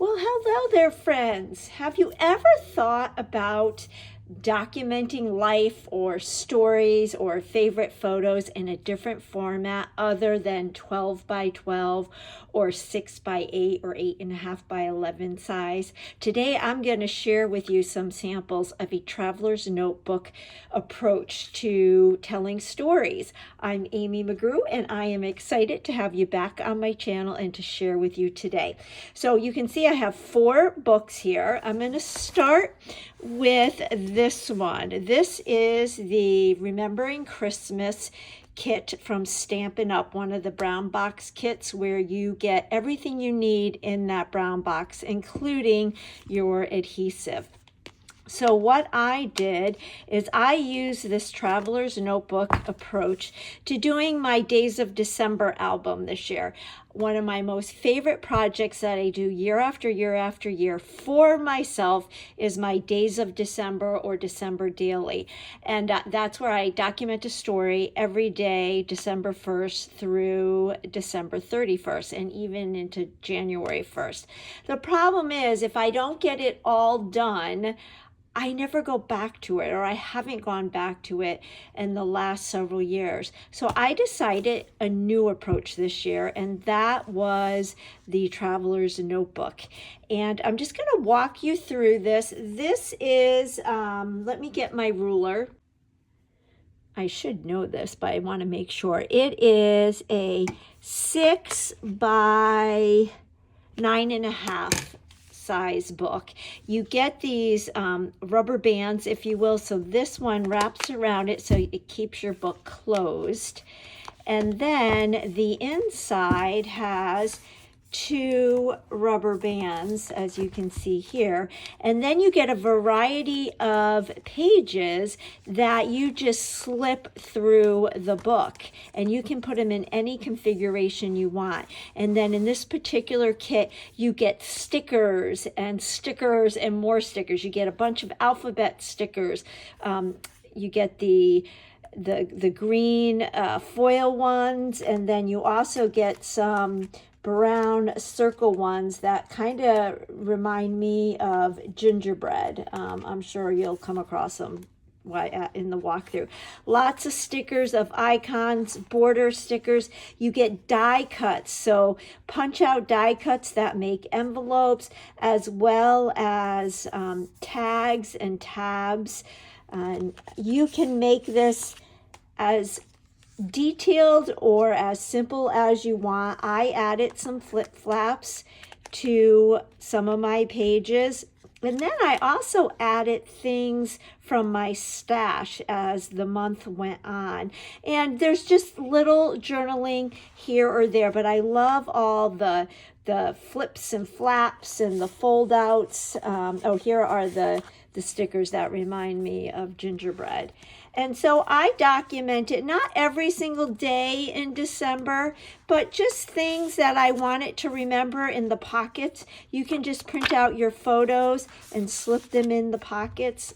Well, hello there, friends. Have you ever thought about documenting life or stories or favorite photos in a different format other than 12 by 12 or 6 by 8 or 8.5 by 11 size? Today, I'm going to share with you some samples of a traveler's notebook approach to telling stories. I'm Amy McGrew, and I am excited to have you back on my channel and to share with you today. So you can see I have 4 books here. I'm going to start with this one. This is the Remembering Christmas kit from Stampin' Up!, one of the brown box kits where you get everything you need in that brown box, including your adhesive. So what I did is I used this traveler's notebook approach to doing my Days of December album this year. One of my most favorite projects that I do year after year after year for myself is my Days of December or December Daily. And that's where I document a story every day, December 1st through December 31st, and even into January 1st. The problem is if I don't get it all done, I never go back to it, or I haven't gone back to it in the last several years. So I decided a new approach this year, and that was the Traveler's Notebook. And I'm just going to walk you through this. This is, let me get my ruler. I should know this, but I want to make sure. It is a 6 by 9.5 size book. You get these rubber bands, if you will, so this one wraps around it so it keeps your book closed. And then the inside has 2 rubber bands, as you can see here, and then you get a variety of pages that you just slip through the book, and you can put them in any configuration you want. And then in this particular kit you get stickers and stickers and more stickers. You get a bunch of alphabet stickers. You get the green foil ones, and then you also get some brown circle ones that kind of remind me of gingerbread. I'm sure you'll come across them in the walkthrough. Lots of stickers of icons, border stickers. You get die cuts, so punch out die cuts that make envelopes, as well as tags and tabs. You can make this as detailed or as simple as you want. I added some flip flaps to some of my pages, and then I also added things from my stash as the month went on. And there's just little journaling here or there, but I love all the flips and flaps and the fold outs. Oh, here are the stickers that remind me of gingerbread. And so I documented not every single day in December, but just things that I wanted to remember in the pockets. You can just print out your photos and slip them in the pockets.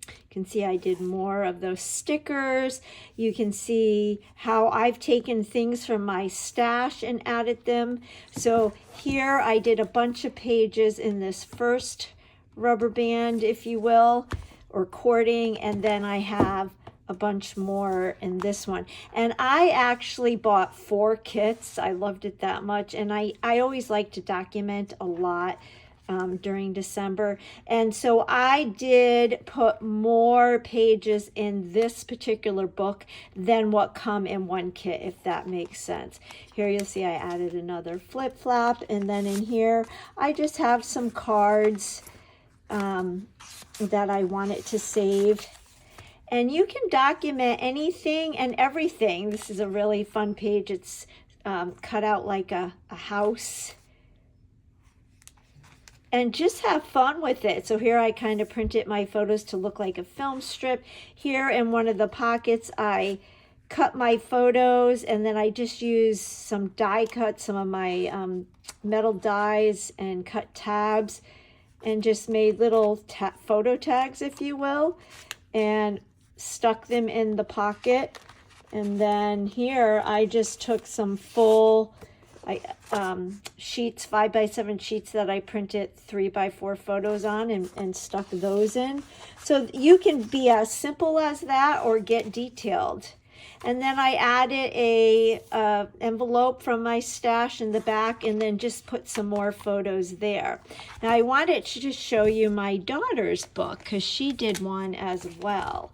You can see I did more of those stickers. You can see how I've taken things from my stash and added them. So here I did a bunch of pages in this first rubber band, if you will, or cording, and then I have a bunch more in this one. And I actually bought 4 kits. I loved it that much, and I always like to document a lot during December, and so I did put more pages in this particular book than what come in one kit, if that makes sense. Here you'll see I added another flip flap, and then in here I just have some cards that I wanted to save. And you can document anything and everything. This is a really fun page. It's cut out like a house. And just have fun with it. So here I kind of printed my photos to look like a film strip. Here in one of the pockets I cut my photos, and then I just used some die cuts, some of my metal dies, and cut tabs, and just made little photo tags, if you will, and stuck them in the pocket. And then here I just took some full sheets, 5x7 sheets that I printed 3x4 photos on and stuck those in. So you can be as simple as that or get detailed. And then I added a envelope from my stash in the back and then just put some more photos there. Now I wanted to just show you my daughter's book because she did one as well.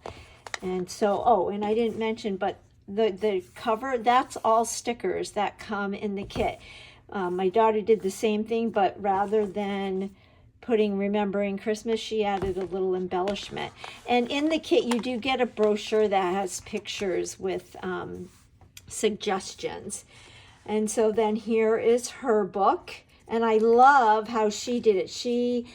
And so, oh, and I didn't mention, but the cover, that's all stickers that come in the kit. My daughter did the same thing, but rather than putting Remembering Christmas, she added a little embellishment. And in the kit, you do get a brochure that has pictures with suggestions. And so then here is her book. And I love how she did it. She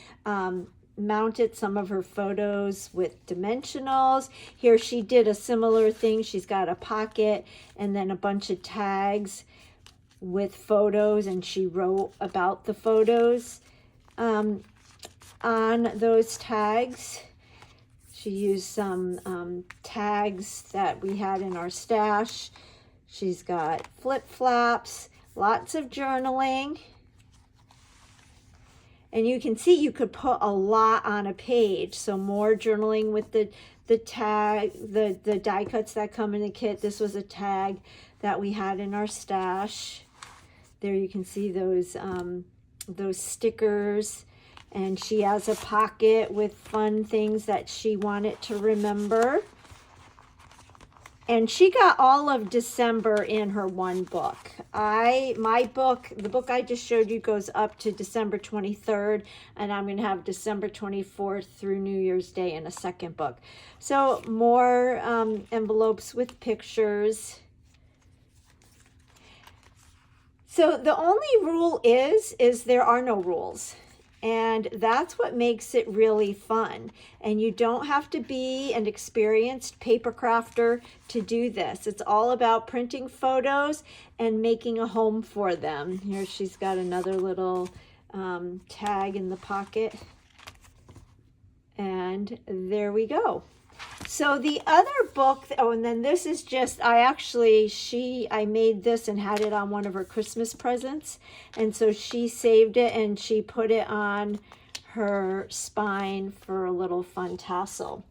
mounted some of her photos with dimensionals. Here she did a similar thing. She's got a pocket and then a bunch of tags with photos, and she wrote about the photos on those tags. She used some tags that we had in our stash. She's got flip-flops, lots of journaling. And you can see you could put a lot on a page. So more journaling with the tag, the die cuts that come in the kit. This was a tag that we had in our stash. There you can see those stickers. And she has a pocket with fun things that she wanted to remember. And she got all of December in her one book. The book I just showed you goes up to December 23rd, and I'm going to have December 24th through New Year's Day in a second book. So more envelopes with pictures. So the only rule is there are no rules. And that's what makes it really fun. And you don't have to be an experienced paper crafter to do this. It's all about printing photos and making a home for them. Here she's got another little tag in the pocket. And there we go. So the other book, oh, and then this is just, I made this and had it on one of her Christmas presents. And so she saved it and she put it on her spine for a little fun tassel.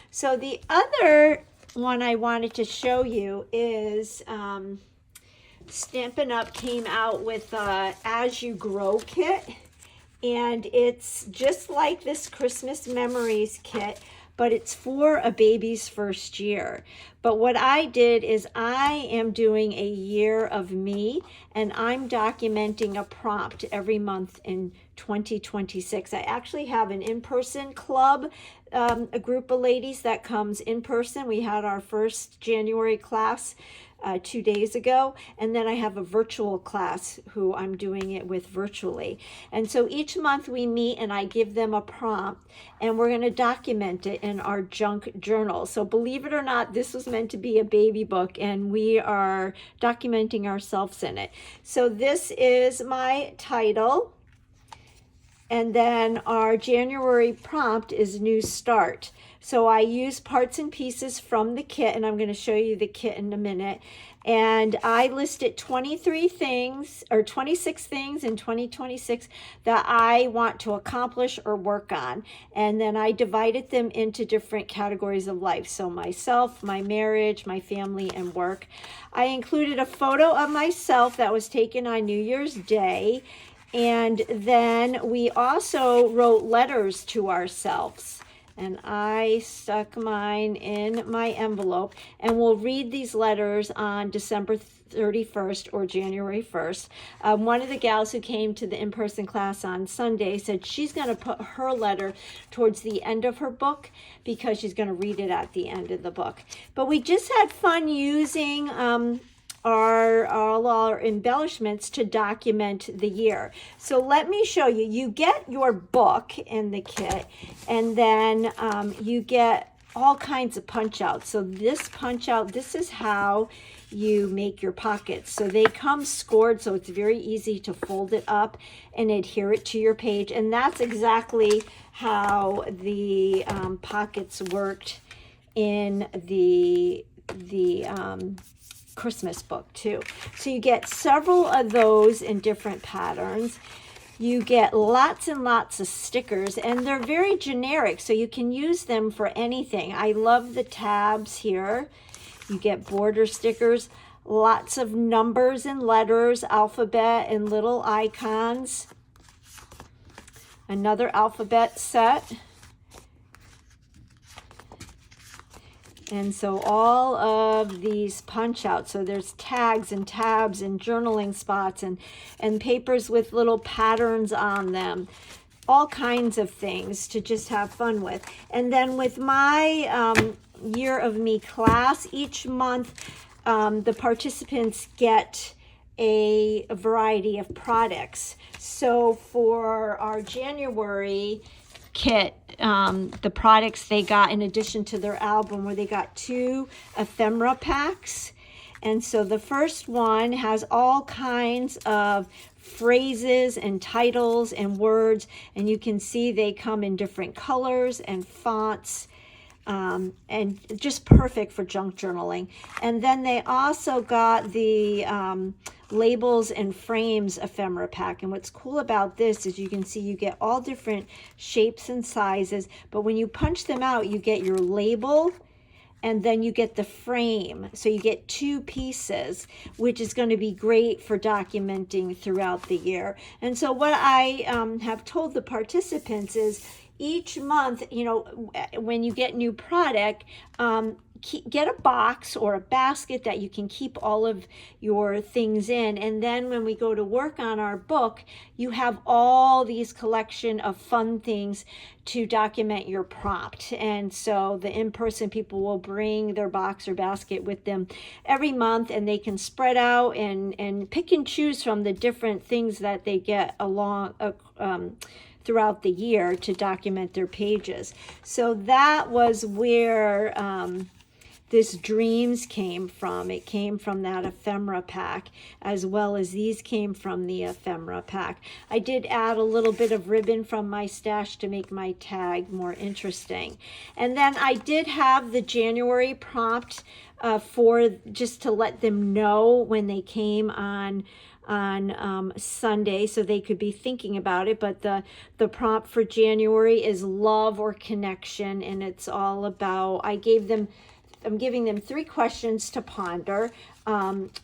So the other one I wanted to show you is Stampin' Up! Came out with As You Grow kit. And it's just like this Christmas Memories kit, but it's for a baby's first year. But what I did is I am doing a year of me, and I'm documenting a prompt every month in 2026. I actually have an in-person club, a group of ladies that comes in person. We had our first January class 2 days ago, and then I have a virtual class who I'm doing it with virtually. And so each month we meet and I give them a prompt, and we're going to document it in our junk journal. So believe it or not, this was meant to be a baby book, and we are documenting ourselves in it. So this is my title, and then our January prompt is New Start. So I use parts and pieces from the kit, and I'm going to show you the kit in a minute. And I listed 23 things or 26 things in 2026 that I want to accomplish or work on. And then I divided them into different categories of life. So myself, my marriage, my family, and work. I included a photo of myself that was taken on New Year's Day. And then we also wrote letters to ourselves. And I stuck mine in my envelope, and we'll read these letters on December 31st or January 1st. One of the gals who came to the in-person class on Sunday said she's going to put her letter towards the end of her book because she's going to read it at the end of the book. But we just had fun using all our embellishments to document the year. So let me show you. You get your book in the kit, and then you get all kinds of punch outs. So this punch out, this is how you make your pockets. So they come scored, so it's very easy to fold it up and adhere it to your page. And that's exactly how the pockets worked in the Christmas book too. So you get several of those in different patterns. You get lots and lots of stickers, and they're very generic, so you can use them for anything. I love the tabs here. You get border stickers, lots of numbers and letters, alphabet and little icons. Another alphabet set. And so all of these punch outs, so there's tags and tabs and journaling spots and papers with little patterns on them, all kinds of things to just have fun with. And then with my Year of Me class, each month the participants get a variety of products. So for our January kit, the products they got in addition to their album, where they got 2 ephemera packs. And so the first one has all kinds of phrases and titles and words, and you can see they come in different colors and fonts, and just perfect for junk journaling. And then they also got the labels and frames ephemera pack. And what's cool about this is you can see you get all different shapes and sizes, but when you punch them out, you get your label and then you get the frame. So you get 2 pieces, which is going to be great for documenting throughout the year. And so what I have told the participants is each month, you know, when you get new product, get a box or a basket that you can keep all of your things in. And then when we go to work on our book, you have all these collection of fun things to document your prompt. And so the in-person people will bring their box or basket with them every month, and they can spread out and pick and choose from the different things that they get along throughout the year to document their pages. So that was where this Dreams came from. It came from that ephemera pack, as well as these came from the ephemera pack. I did add a little bit of ribbon from my stash to make my tag more interesting. And then I did have the January prompt for just to let them know when they came on Sunday, so they could be thinking about it. But the prompt for January is love or connection, and it's all about, I'm giving them 3 questions to ponder.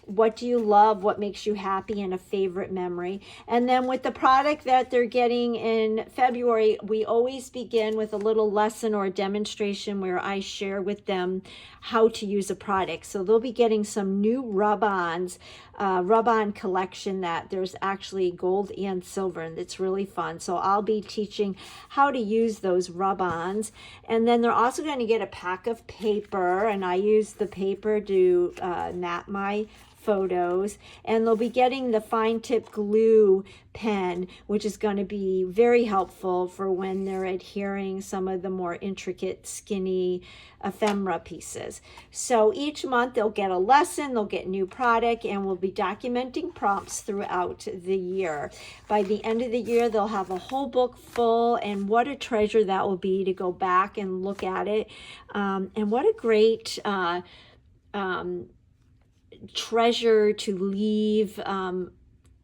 What do you love? What makes you happy? And a favorite memory. And then with the product that they're getting in February, we always begin with a little lesson or a demonstration where I share with them how to use a product. So they'll be getting some new rub-ons, rub-on collection that there's actually gold and silver, and it's really fun. So I'll be teaching how to use those rub-ons. And then they're also going to get a pack of paper, and I use the paper to map my photos, and they'll be getting the fine tip glue pen, which is going to be very helpful for when they're adhering some of the more intricate skinny ephemera pieces. So each month they'll get a lesson, they'll get new product, and we'll be documenting prompts throughout the year. By the end of the year, they'll have a whole book full, and what a treasure that will be to go back and look at it. And what a great treasure to leave.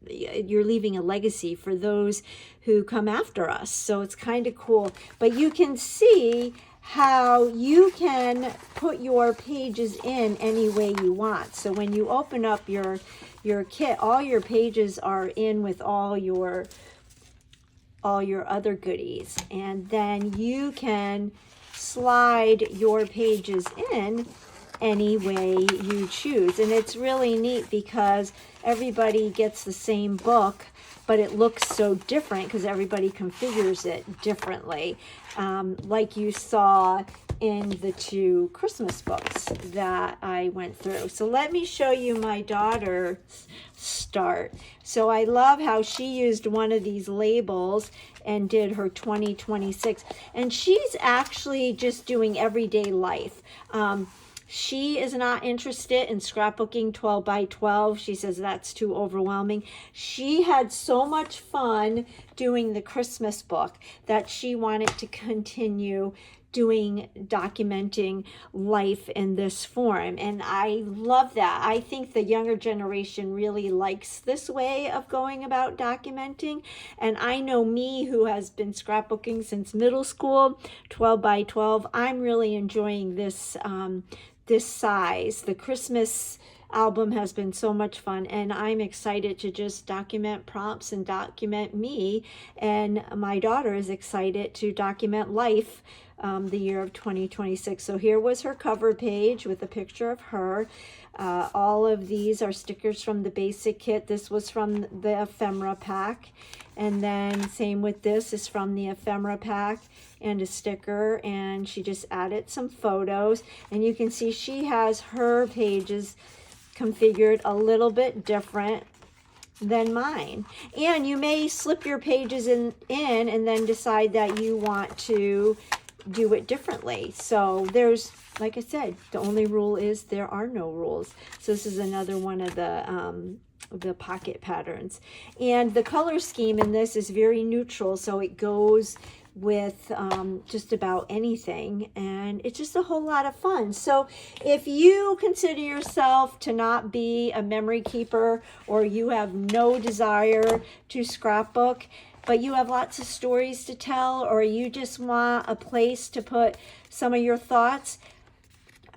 You're leaving a legacy for those who come after us. So it's kind of cool. But you can see how you can put your pages in any way you want. So when you open up your kit, all your pages are in with all your other goodies, and then you can slide your pages in any way you choose. And it's really neat because everybody gets the same book, but it looks so different because everybody configures it differently, like you saw in the 2 Christmas books that I went through. So let me show you my daughter's start. So I love how she used one of these labels and did her 2026, and she's actually just doing everyday life. She is not interested in scrapbooking 12 by 12. She says that's too overwhelming. She had so much fun doing the Christmas book that she wanted to continue documenting life in this form, and I love that. I think the younger generation really likes this way of going about documenting, and I know me, who has been scrapbooking since middle school, 12 by 12, I'm really enjoying this this size. The Christmas album has been so much fun, and I'm excited to just document prompts and document me, and my daughter is excited to document life the year of 2026. So here was her cover page with a picture of her. All of these are stickers from the basic kit. This was from the ephemera pack, and then same with this is from the ephemera pack and a sticker, and she just added some photos, and you can see she has her pages configured a little bit different than mine. And you may slip your pages in and then decide that you want to do it differently. So there's, like I said, the only rule is there are no rules. So this is another one of the pocket patterns. And the color scheme in this is very neutral, so it goes with just about anything, and it's just a whole lot of fun. So if you consider yourself to not be a memory keeper, or you have no desire to scrapbook, but you have lots of stories to tell, or you just want a place to put some of your thoughts,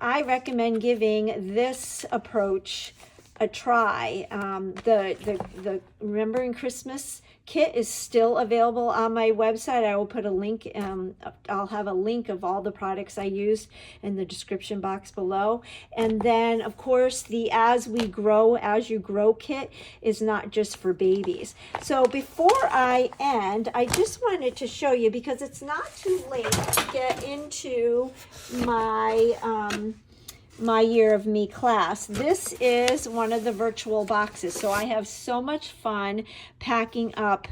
I recommend giving this approach a try. The Remembering Christmas kit is still available on my website. I will put a link, I'll have a link of all the products I used in the description box below. And then of course the As You Grow kit is not just for babies. So before I end, I just wanted to show you, because it's not too late to get into my Year of Me class. This is one of the virtual boxes. So I have so much fun packing up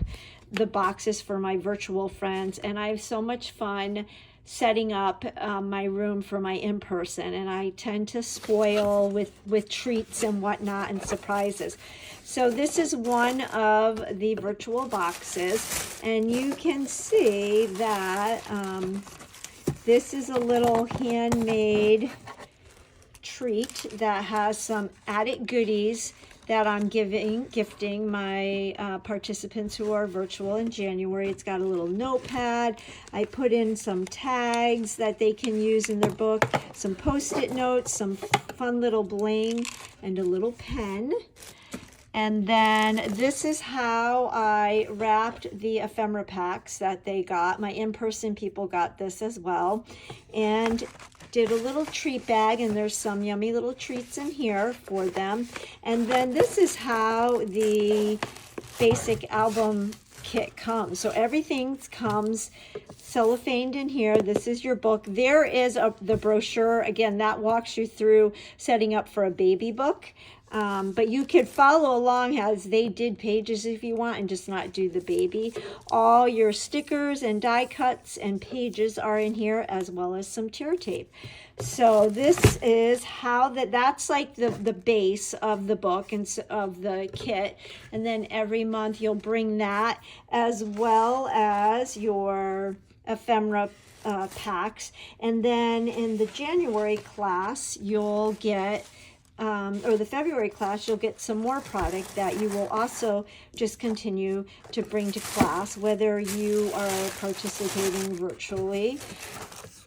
the boxes for my virtual friends, and I have so much fun setting up my room for my in-person, and I tend to spoil with treats and whatnot and surprises. So this is one of the virtual boxes, and you can see that this is a little handmade treat that has some added goodies that I'm gifting my participants who are virtual in January. It's got a little notepad. I put in some tags that they can use in their book, some post-it notes, some fun little bling, and a little pen. And then this is how I wrapped the ephemera packs that they got. My in-person people got this as well. And did a little treat bag, and there's some yummy little treats in here for them. And then this is how the basic album kit comes. So everything comes cellophaned in here. This is your book. There is the brochure. Again, that walks you through setting up for a baby book. But you could follow along as they did pages if you want, and just not do the baby. All your stickers and die cuts and pages are in here, as well as some tear tape. So this is how that's like the base of the book and of the kit. And then every month you'll bring that, as well as your ephemera packs. And then in the January class, you'll get or the February class, you'll get some more product that you will also just continue to bring to class, whether you are participating virtually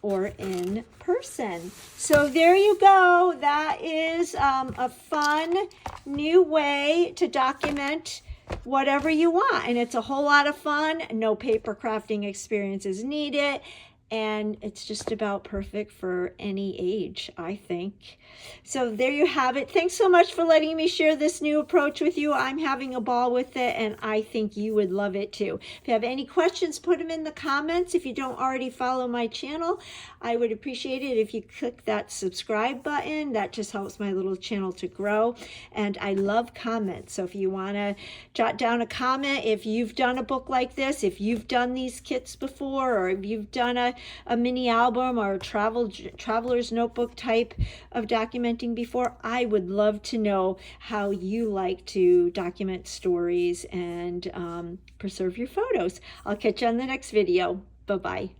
or in person. So there you go. That is a fun new way to document whatever you want, and it's a whole lot of fun. No paper crafting experience is needed, and it's just about perfect for any age, I think. So there you have it. Thanks so much for letting me share this new approach with you. I'm having a ball with it, and I think you would love it too. If you have any questions, put them in the comments. If you don't already follow my channel, I would appreciate it if you click that subscribe button. That just helps my little channel to grow, and I love comments. So if you want to jot down a comment, if you've done a book like this, if you've done these kits before, or if you've done a mini album or a traveler's notebook type of documenting before, I would love to know how you like to document stories and preserve your photos. I'll catch you on the next video. Bye-bye.